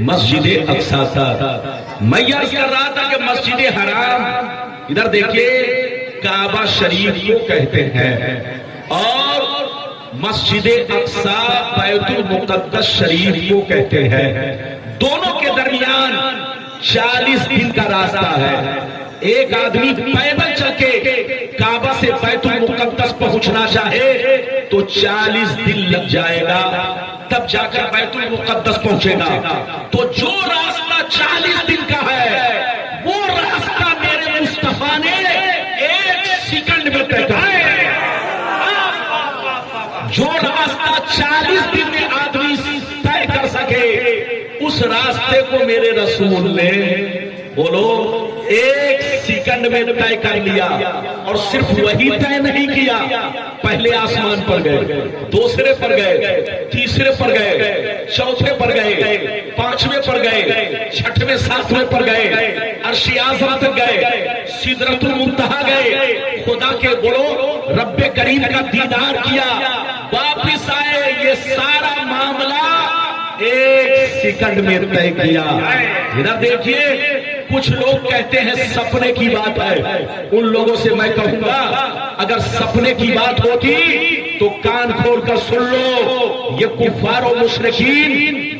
مسجد اقصی تھا. میں عرض کر رہا تھا کہ مسجد حرام ادھر دیکھیے کعبہ شریف کو کہتے ہیں اور مسجد اقصی بیت المقدس شریف کو کہتے ہیں. دونوں کے درمیان 40 دن کا راستہ ہے. ایک آدمی پیدل چل کے کعبہ سے بیت المقدس پہنچنا چاہے تو 40 دن لگ جائے گا, تب جا کر بیت المقدس پہنچے گا. تو جو راستہ 40 دن کا ہے وہ راستہ میرے مصطفیٰ نے 1 سیکنڈ میں طے کر دیا. جو راستہ 40 دن میں آدمی طے کر سکے اس راستے کو میرے رسول نے بولو 1 سیکنڈ میں طے کر لیا. اور صرف وہی طے نہیں کیا, پہلے آسمان پر گئے, دوسرے پر گئے, تیسرے پر گئے, چوتھے پر گئے, 5ویں پر گئے, 6ویں 7ویں پر گئے, عرش اعظم تک گئے, سدرۃ المنتہا گئے, خدا کے بولو رب کریم کا دیدار کیا, واپس آئے. یہ سارا معاملہ 1 سیکنڈ میں طے کیا. ادھر دیکھیے کچھ لوگ کہتے ہیں سپنے کی بات ہے. ان لوگوں سے میں کہوں گا اگر سپنے کی بات ہوتی تو کان کھول کر سن لو, یہ کفار و مشرکین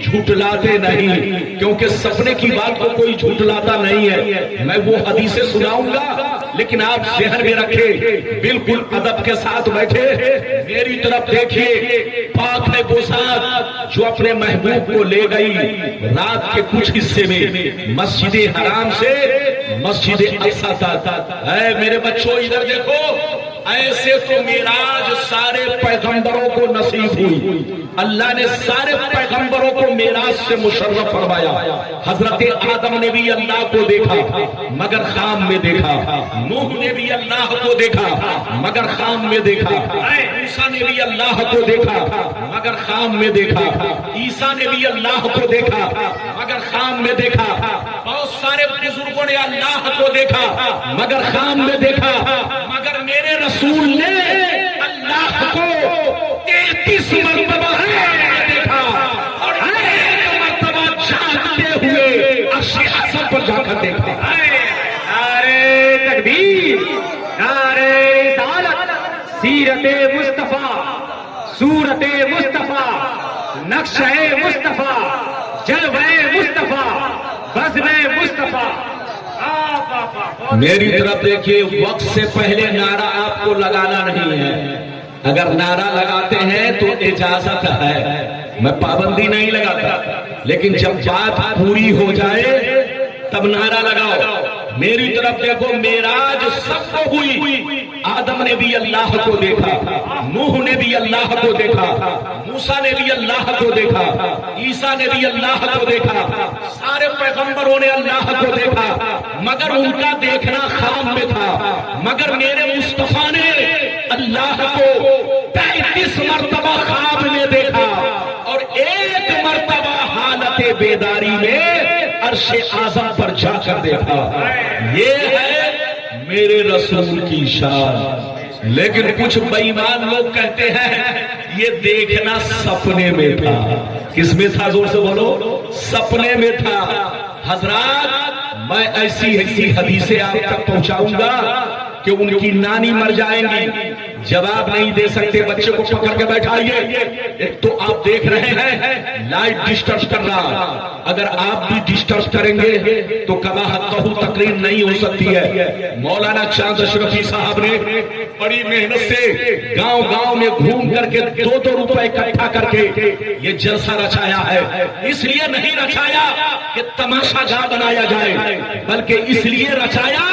جھٹلاتے نہیں, کیونکہ سپنے کی بات کو کوئی جھٹلاتا نہیں ہے. میں وہ حدیثیں سناؤں گا لیکن آپ ذہن میں رکھیں, بالکل ادب کے ساتھ بیٹھے میری طرف دیکھیے. پاک ہے وہ ذات جو اپنے محبوب کو لے گئی رات کے کچھ حصے میں مسجد حرام سے مسجد اقصی تک. اے میرے بچوں ادھر دیکھو, ایسے تو معراج سارے پیغمبروں کو نصیب ہوئی. اللہ نے سارے پیغمبروں کو معراج سے مشرف فرمایا. حضرت آدم نے بھی اللہ کو دیکھا مگر خام میں دیکھا, نوح نے بھی اللہ کو دیکھا مگر خام میں دیکھا, موسیٰ نے بھی اللہ کو دیکھا مگر خام میں دیکھا, عیسیٰ نے بھی اللہ کو دیکھا مگر خام میں دیکھا, بہت سارے بزرگوں نے اللہ کو دیکھا مگر خام میں دیکھا, مگر میرے رسول نے اللہ کو 33 مرتبہ دیکھا اور 1 مرتبہ جاگتے ہوئے عرش اعظم پر جا کر دیکھا. نعرہ تکبیر, نعرہ رسالت, سیرت مصطفیٰ, صورت مصطفیٰ, نقشہ مصطفیٰ, جلوہ مصطفیٰ, بزم مصطفیٰ. میری طرف دیکھیے, وقت سے پہلے نعرہ آپ کو لگانا نہیں ہے. اگر نعرہ لگاتے ہیں تو اجازت ہے, میں پابندی نہیں لگاتا, لیکن جب بات پوری ہو جائے تب نعرہ لگاؤ. میری طرف دیکھو, معراج سب کو ہوئی. آدم نے بھی اللہ کو دیکھا, نوح نے بھی اللہ کو دیکھا, موسیٰ نے بھی اللہ کو دیکھا, عیسیٰ نے بھی اللہ کو دیکھا, سارے پیغمبروں نے اللہ کو دیکھا مگر ان کا دیکھنا خواب میں تھا. مگر میرے مصطفیٰ نے اللہ کو 33 مرتبہ خواب میں دیکھا اور 1 مرتبہ حالت بیداری میں عرش اعظم پر جا کر دیکھا. یہ ہے میرے رسول کی شان. لیکن کچھ بے ایمان لوگ کہتے ہیں یہ دیکھنا سپنے میں تھا. کس میں تھا؟ زور سے بولو. سپنے میں تھا. حضرات میں ایسی حدیثیں آپ تک پہنچاؤں گا کہ ان کی نانی مر جائیں گی, جواب نہیں دے سکتے, بچے کو پکڑ کے بیٹھائیے. ایک تو آپ دیکھ رہے ہیں لائٹ ڈسٹرب کر رہا, اگر آپ بھی ڈسٹرب کریں گے تو کما حقہ تقریر نہیں ہو سکتی ہے. مولانا چاند اشرفی صاحب نے بڑی محنت سے گاؤں گاؤں میں گھوم کر کے 2-2 روپے اکٹھا کر کے یہ جلسہ رچایا ہے. اس لیے نہیں رچایا کہ تماشا گاہ بنایا جائے, بلکہ اس لیے رچایا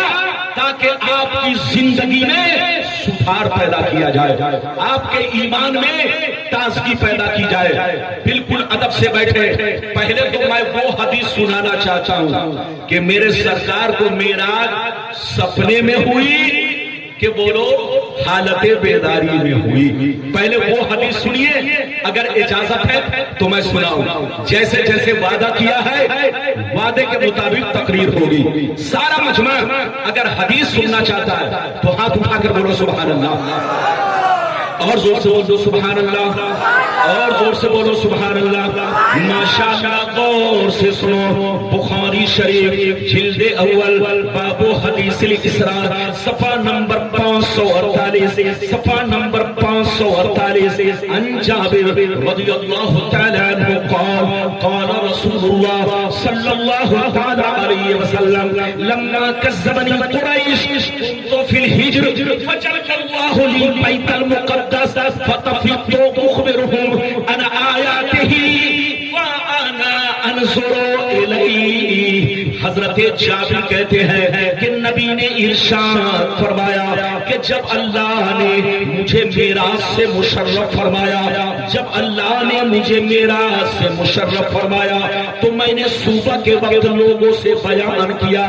تاکہ آپ کی زندگی میں سدھار پیدا کیا جائے, آپ کے ایمان میں تازگی پیدا کی جائے. بالکل ادب سے بیٹھے. پہلے تو میں وہ حدیث سنانا چاہتا ہوں کہ میرے سرکار کو معراج سپنے میں ہوئی کہ بولو حالت بیداری میں ہوئی. پہلے وہ حدیث سنیے, اگر اجازت ہے تو میں سناؤں. جیسے جیسے وعدہ کیا ہے وعدے کے مطابق تقریر ہوگی. سارا مجمع اگر حدیث سننا چاہتا ہے تو ہاتھ اٹھا کر بولو سبحان اللہ. اور زور سے بولو سبحان اللہ، اور زور سے بولو سبحان اللہ۔ ماشاءاللہ غور سے سنو، بخاری شریف جلد اول باب حدیث الاسراء صفحہ نمبر 548، صفحہ نمبر 548، عن جابر رضی اللہ تعالی عنہ قال قال رسول اللہ صلی اللہ تعالی علیہ وسلم لما كذبني قریش كنت في الهجر فجعل الله لي البيت المقدس فطفقت اخبرهم عن آیاته وانا انظر الیہ۔ حضرت جابر کہتے ہیں کہ نبی نے ارشاد فرمایا کہ جب اللہ نے مجھے معراج سے مشرف فرمایا، جب اللہ نے مجھے معراج سے مشرف فرمایا تو میں نے صبح کے وقت لوگوں سے بیان کیا،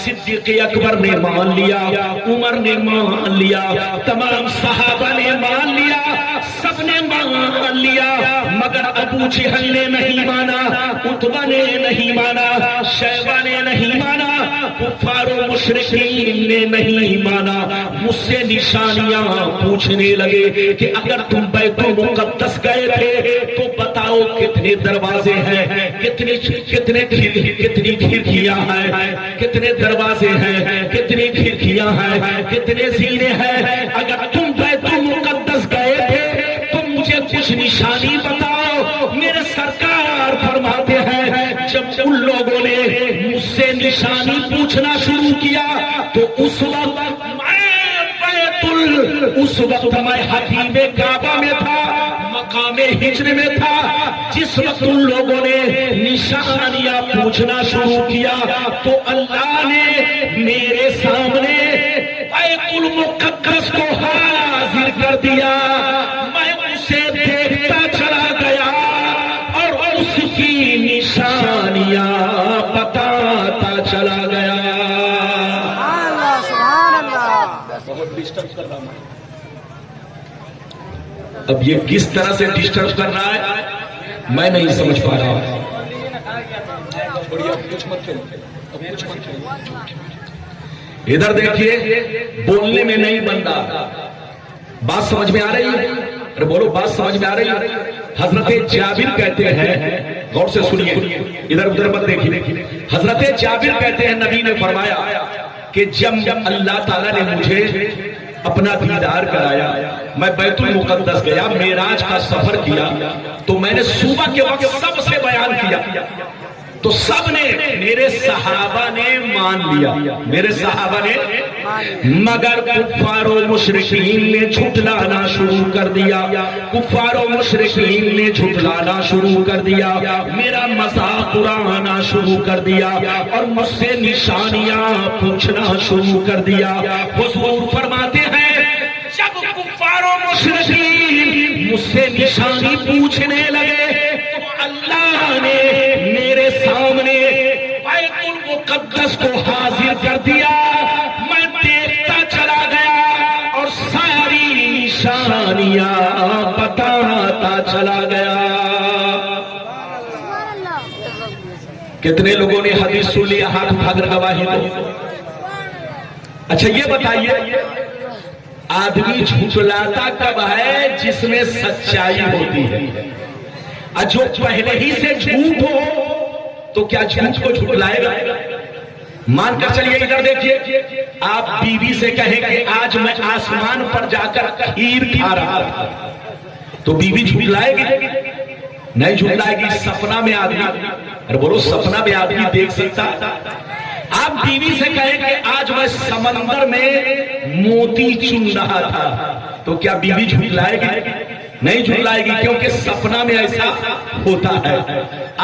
صدیق اکبر نے مان لیا، عمر نے مان لیا، تمام صحابہ نے مان لیا، سب نے مان لیا، مگر ابو جہل نے نہیں مانا، عتبہ نے نہیں مانا، شیبہ نے نہیں مانا، کفار و مشرکین نے نہیں مانا۔ مجھ سے نشانیاں پوچھنے لگے کہ اگر تم بیت المقدس گئے تھے تو بتاؤ کتنے دروازے ہیں، کتنی کھڑکیاں ہیں، کتنے دروازے ہیں، کتنی کھڑکیاں ہیں، کتنے زینے ہیں۔ اگر تم بیت المقدس گئے تھے تو مجھے کچھ نشانی بتاؤ۔ میرے سرکار فرماتے ہیں جب ان لوگوں نے مجھ سے نشانی پوچھنا شروع کیا تو اس وقت میں حتیم کعبہ میں تھا، مقام ہجر میں تھا۔ جس وقت ان لوگوں نے نشانیاں پوچھنا شروع کیا تو اللہ نے میرے سامنے بیت المقدس کو حاضر کر دیا، میں اسے دیکھتا چلا گیا اور اس کی نشانیاں بتاتا چلا گیا۔ بہت ڈسٹرب کر رہا ہوں، اب یہ کس طرح سے ڈسٹرب کر رہا ہے میں نہیں سمجھ پا رہا۔ ادھر دیکھیے، بولنے میں نہیں بنتا، بات سمجھ میں آ رہی ہے؟ ارے بولو، بات سمجھ میں آ رہی ہے؟ حضرت جابر کہتے ہیں، غور سے سنیے، ادھر ادھر مت دیکھیے۔ حضرت جابر کہتے ہیں نبی نے فرمایا کہ جب اللہ تعالیٰ نے مجھے اپنا دیدار کرایا، میں بیت المقدس گیا، معراج کا سفر کیا، تو میں نے صبح کے وقت سب سے بیان کیا تو سب نے، میرے صحابہ نے مان لیا، میرے صحابہ نے، مگر کفار و مشرکین نے جھٹلانا شروع کر دیا، کفار و مشرکین نے جھٹلانا شروع کر دیا، میرا مذاق اڑانا شروع کر دیا اور مجھ سے نشانیاں پوچھنا شروع کر دیا۔ حضور فرماتے ہیں جب کفار و مشرکین مجھ سے نشانی پوچھنے لگے تو اللہ نے میرے سامنے بیت المقدس کو حاضر کر دیا، میں دیکھتا چلا گیا اور ساری نشانیاں بتاتا چلا گیا۔ کتنے لوگوں نے حدیث سن لیا؟ ہاتھ اٹھا کر گواہی دو۔ اچھا یہ بتائیے، آدمی جھٹلاتا کب ہے؟ جس میں سچائی ہوتی ہے۔ جو پہلے ہی سے جھوٹ ہو تو کیا جھوٹ کو جھٹلائے گا؟ مان کر چلیے، ادھر دیکھیے، آپ بیوی سے کہیں کہ آج میں آسمان پر جا کر کھیر کھا رہا تھا تو بیوی جھٹلائے گی؟ نہیں جھٹلائے گی۔ سپنا میں آدمی، ارے بولو، سپنا میں آدمی دیکھ سکتا۔ آپ بیوی سے کہیں کہ آج میں سمندر میں موتی چن رہا تھا تو کیا بیوی جھٹلائے گی؟ نہیں جھٹلائے گی، کیونکہ سپنا میں ایسا ہوتا ہے۔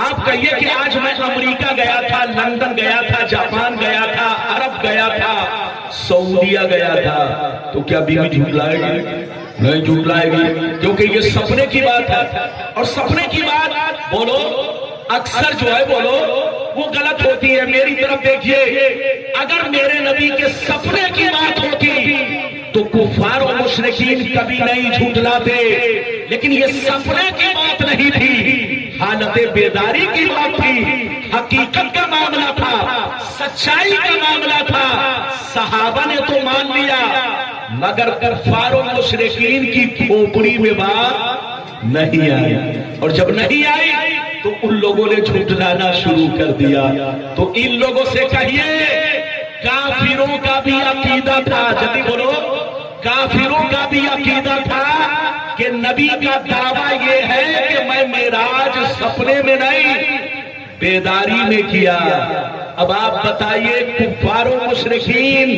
آپ کہیے کہ آج میں امریکہ گیا تھا، لندن گیا تھا، جاپان گیا تھا، عرب گیا تھا، سعودیہ گیا تھا تو کیا بیوی جھٹلائے گی؟ نہیں جھٹلائے گی، کیونکہ یہ سپنے کی بات ہے۔ اور سپنے کی بات بولو اکثر جو ہے بولو وہ غلط ہوتی ہے۔ میری طرف دیکھیے، اگر میرے نبی کے سپنے کی بات ہوتی تو کفار و مشرکین کبھی نہیں جھٹلاتے، لیکن یہ سپنے کی بات نہیں تھی، حالت بیداری کی بات تھی، حقیقت کا معاملہ تھا، سچائی کا معاملہ تھا۔ صحابہ نے تو مان لیا، مگر کفار و مشرکین کی کھوپڑی میں بات نہیں آئی، اور جب نہیں آئی تو ان لوگوں نے جھٹلانا شروع کر دیا۔ تو ان لوگوں سے کہیے کافروں کا بھی عقیدہ تھا، جلدی بولو، کافروں کا بھی عقیدہ تھا کہ نبی کا دعویٰ یہ ہے کہ میں معراج سپنے میں نہیں بیداری میں کیا۔ اب آپ بتائیے کفار و مشرکین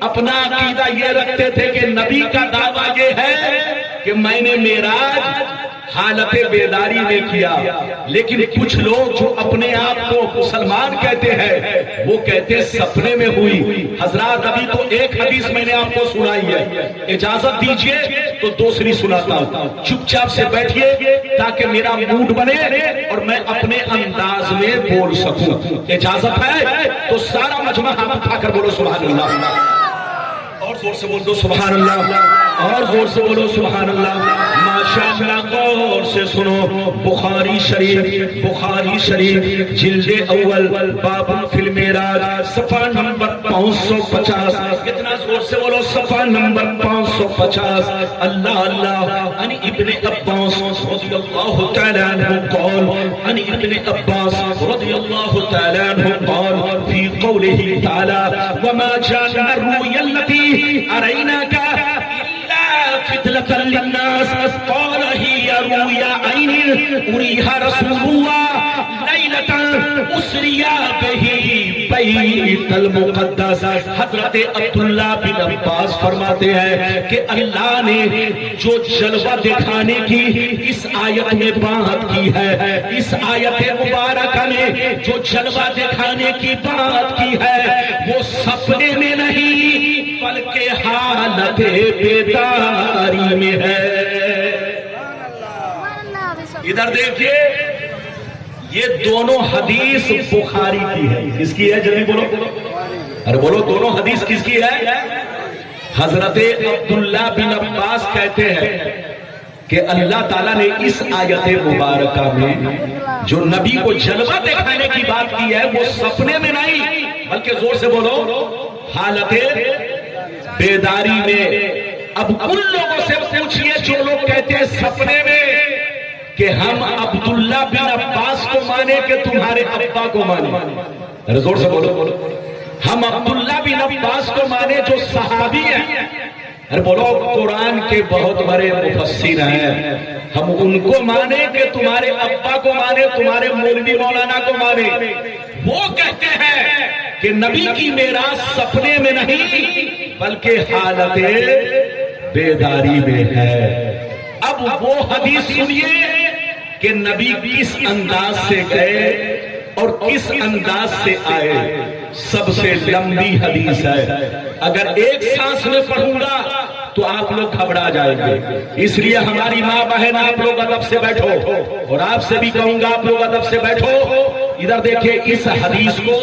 اپنا عقیدہ یہ رکھتے تھے کہ نبی کا دعویٰ یہ ہے کہ میں نے معراج حالت بیداری میں کیا، لیکن کچھ لوگ جو اپنے آپ کو مسلمان کہتے ہیں وہ کہتے سپنے میں ہوئی۔ حضرات ابھی تو ایک حدیث میں نے آپ کو سنائی ہے، اجازت دیجئے تو دوسری سناتا ہوں، چپ چاپ سے بیٹھیے تاکہ میرا موڈ بنے اور میں اپنے انداز میں بول سکوں۔ اجازت ہے تو سارا مجمع ہاتھ اٹھا کر بولو سبحان اللہ، اور زور سے بول دو سبحان اللہ، اور زور سے بولو سبحان اللہ۔ ماشاءاللہ غور سے سنو، بخاری شریف جلد اول باب فی المعراج صفحہ نمبر 550، کتنا زور سے بولو صفحہ نمبر 550۔ اللہ اللہ، عن ابن عباس رضی اللہ تعالی عنہ قال، عن ابن عباس رضی اللہ تعالی عنہ قال فی قوله تعالی وما جعلنا الرؤيا التي أريناك إلا فتنة للناس قال هي رؤيا عين أريها رسول الله ليلة أسري به بیت المقدس۔ حضرت عبداللہ بن عباس فرماتے ہیں کہ اللہ نے جو جلوہ دکھانے کی اس آیت میں بات کی ہے، اس آیت مبارکہ میں جو جلوہ دکھانے کی بات کی ہے وہ سپنے میں نہیں بلکہ حالت بیداری میں ہے۔ ادھر دیکھیے، یہ دونوں حدیث بخاری کی ہے، کس کی ہے جلدی بولو، ارے بولو دونوں حدیث کس کی ہے؟ حضرت عبداللہ بن عباس کہتے ہیں کہ اللہ تعالیٰ نے اس آیت مبارکہ میں جو نبی کو جلوہ دکھانے کی بات کی ہے وہ سپنے میں نہیں بلکہ زور سے بولو حالت بیداری میں۔ اب ان لوگوں سے پوچھئے جو لوگ کہتے ہیں سپنے میں کہ ہم عبداللہ بن عباس کو مانے کہ تمہارے ابا کو مانے، زور سے بولو، ہم عبداللہ بن عباس کو مانے جو صحابی ہیں، ارے بولو قرآن کے بہت بڑے مفسر ہیں، ہم ان کو مانے کہ تمہارے ابا کو مانے، تمہارے مولوی مولانا کو مانے؟ وہ کہتے ہیں کہ نبی کی معراج سپنے میں نہیں بلکہ حالت بیداری میں ہے۔ اب وہ حدیث سنیے کہ نبی کس انداز سے گئے اور کس انداز سے آئے، سب سے لمبی حدیث ہے، اگر ایک سانس میں پڑھوں گا تو آپ لوگ گھبرا جائیں گے، اس لیے ہماری ماں بہن آپ لوگ ادب سے بیٹھو، اور آپ سے بھی کہوں گا آپ لوگ ادب سے بیٹھو۔ ادھر دیکھیں، اس حدیث کو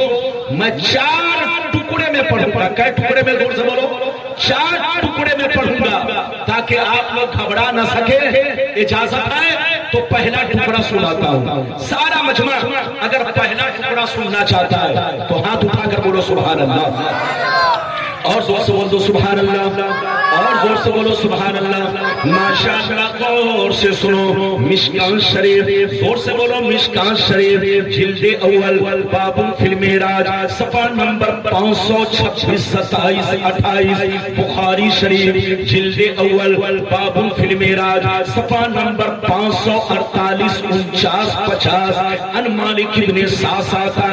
میں 4 ٹکڑے میں پڑھوں گا، کئے ٹکڑے میں زور سے بولو، 4 ٹکڑے میں پڑھوں گا تاکہ آپ لوگ گھبرا نہ سکے۔ اجازت ہے تو پہلا ٹکڑا سناتا ہوں، سارا مجمع اگر پہلا ٹکڑا سننا چاہتا ہے تو ہاتھ اٹھا کر بولو سبحان اللہ، اور زور سے بول دو سبحان اللہ، اور زور سے بولو سبحان اللہ۔ ماشاءاللہ غور سے سنو، مشکان شریف، زور سے بولو مشکان شریف جلد اول باب فی المعراج صفحہ نمبر 526 27 28۔ بخاری شریف جلد اول باب فی المعراج صفحہ نمبر 548 49 50۔ ان مالک بن سعسعہ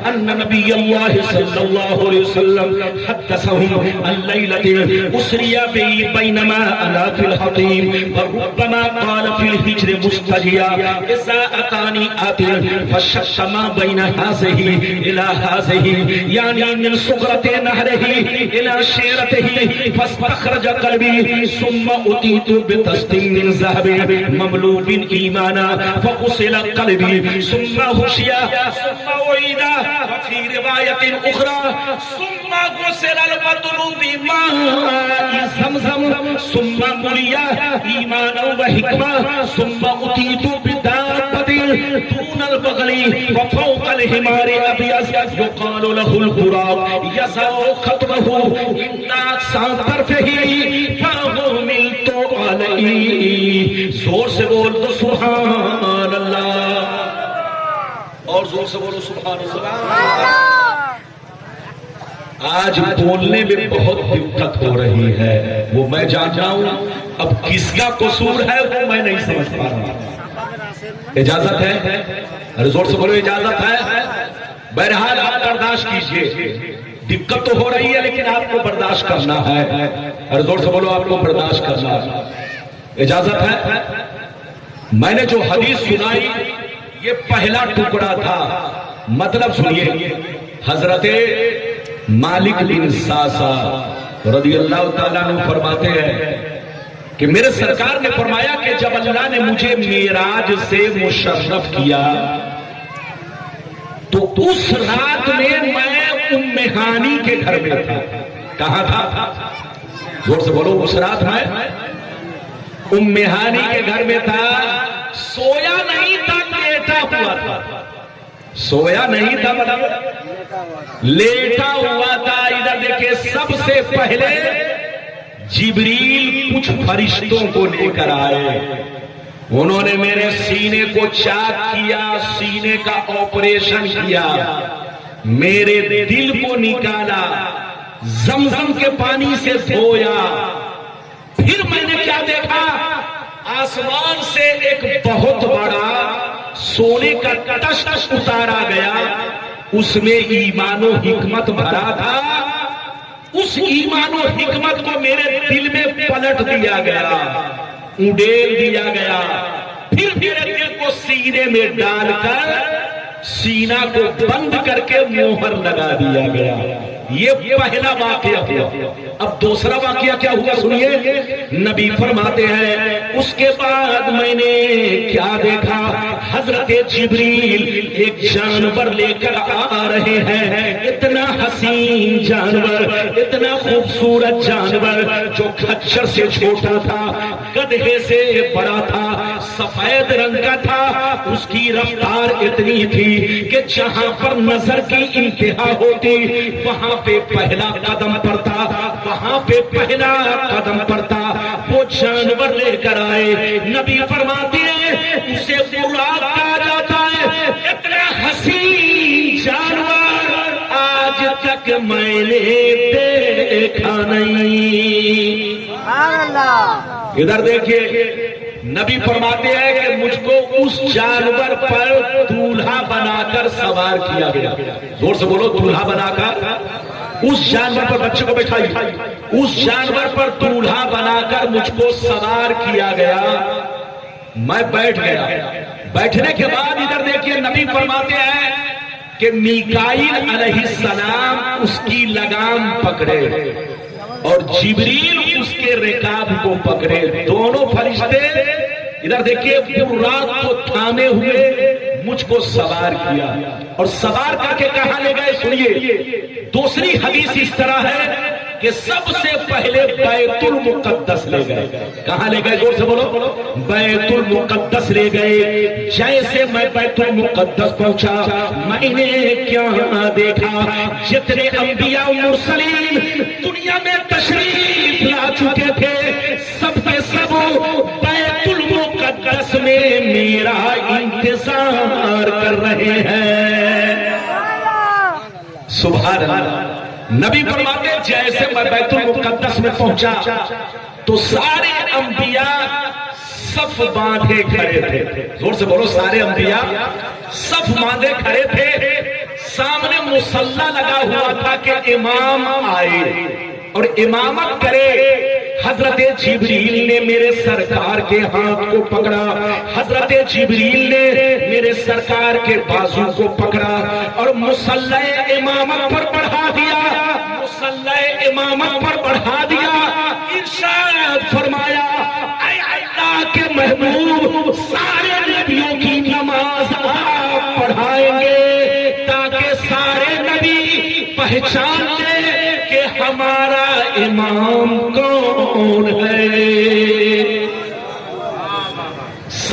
ان نبی اللہ صلی اللہ علیہ وسلم حدثهم الليلة أسري بي بينما أنا في الحطيم وربما قال في الهجر مستجيا إذا أتاني آتٍ فشق ما بين هذه إلى هذه، يعني من صغرة نهره إلى شيرته، فاستخرج قلبي ثم أتيت بتست من ذهب مملوء إيمانا فغسل قلبي ثم هشيا ثم أعيد، وفي رواية أخرى ثم غسل البطن بماء زمزم ثم ملئ إيمانا وحكمة ثم أتيت بدابة دون البغل وفوق الحمار ابيض يقال له البراق يسع خطبه امداد سان طرفه فهو ملت علیہ. زور سے بول دو سبحان اللہ، اور زور سے بولو سبحان اللہ. آج بولنے میں بہت دقت ہو رہی ہے، وہ میں جانتا ہوں. اب کس کا قصور ہے وہ میں نہیں سمجھ پا رہا. اجازت ہے؟ ارے زور سے بولو اجازت ہے. بہرحال آپ برداشت کیجئے، دقت تو ہو رہی ہے لیکن آپ کو برداشت کرنا ہے. ارے زور سے بولو آپ کو برداشت کرنا ہے. اجازت ہے؟ میں نے جو حدیث سنائی یہ پہلا ٹکڑا تھا. مطلب سنیے، حضرت مالک بن ساسا رضی اللہ تعالیٰ عنہ فرماتے ہیں کہ میرے سرکار نے فرمایا کہ جب اللہ نے مجھے معراج سے مشرف کیا تو اس رات میں ام ہانی کے گھر میں تھا. کہاں تھا؟ زور سے بولو. اس رات میں ام ہانی کے گھر میں تھا. سویا نہیں تھا، لیٹا ہوا تھا. سویا نہیں تھا مطلب لیٹا ہوا تھا. ادھر دیکھیں، سب سے پہلے جبریل کچھ فرشتوں کو لے کر آئے. انہوں نے میرے سینے کو چاک کیا، سینے کا آپریشن کیا، میرے دل کو نکالا، زمزم کے پانی سے دھویا. پھر میں نے کیا دیکھا؟ آسمان سے ایک بہت بڑا سونے کا تشت اتارا گیا. اس میں ایمان و حکمت بھرا تھا. اس ایمان و حکمت کو میرے دل میں پلٹ دیا گیا، اڈیل دیا گیا. پھر میرے دل کو سینے میں ڈال کر سینہ کو بند کر کے مہر لگا دیا گیا. یہ پہلا واقعہ ہوا. اب دوسرا واقعہ کیا ہوا سنیے. نبی فرماتے ہیں اس کے بعد میں نے کیا دیکھا؟ حضرت جبریل ایک جانور لے کر آ رہے ہیں. اتنا حسین جانور، اتنا خوبصورت جانور جو خچر سے چھوٹا تھا، گدھے سے بڑا تھا، سفید رنگ کا تھا. اس کی رفتار اتنی تھی کہ جہاں پر نظر کی انتہا ہوتی وہاں پہ پہلا قدم پڑتا، وہاں پہ پہلا قدم پڑتا. وہ جانور لے کر آئے. نبی فرماتے ہیں اسے براق کہا جاتا ہے. اتنا حسین جانور آج تک میں نے دیکھا نہیں. ادھر دیکھیے، نبی فرماتے ہیں کہ مجھ کو اس جانور پر دولہا بنا کر سوار کیا گیا. زور سے بولو، دولہا بنا کر. اس جانور پر بچے کو بٹھائی، اس جانور پر دولہا بنا کر مجھ کو سوار کیا گیا. میں بیٹھ گیا. بیٹھنے کے بعد ادھر دیکھیے، نبی فرماتے ہیں کہ میکائیل علیہ السلام اس کی لگام پکڑے اور جبریل اس کے رکاب کو پکڑے. دونوں فرشتے ادھر دیکھیے براق کو تھامے ہوئے مجھ کو سوار کیا. اور سوار کر کے کہاں لے گئے سنیے. دوسری حدیث اس طرح ہے کہ سب سے پہلے بیت المقدس لے گئے. کہاں لے گئے؟ زور سے بولو. بیت المقدس لے گئے. جیسے میں بیت المقدس پہنچا میں نے کیا دیکھا؟ جتنے انبیاء و مرسلین دنیا میں تشریف لا چکے تھے سب کے سب بیت المقدس میں میرا انتظار کر رہے ہیں. سبحان اللہ. نبی فرماتے جیسے میں بیت المقدس میں پہنچا تو سارے انبیاء صف باندھے کھڑے تھے. زور سے بولو. سارے انبیاء صف باندھے کھڑے تھے. سامنے مصلی لگا ہوا تھا کہ امام آئے اور امامت کرے. حضرت جبریل نے میرے سرکار کے ہاتھ کو پکڑا، حضرت جبریل نے میرے سرکار کے بازو کو پکڑا اور مصلی امامت پر بڑھا دیا. مصلی امامت پر بڑھا دیا. ارشاد فرمایا اے اللہ کے محبوب، سارے نبیوں کی نماز آپ پڑھائیں گے تاکہ سارے نبی پہچان لیں کہ ہمارا امام کون ہے.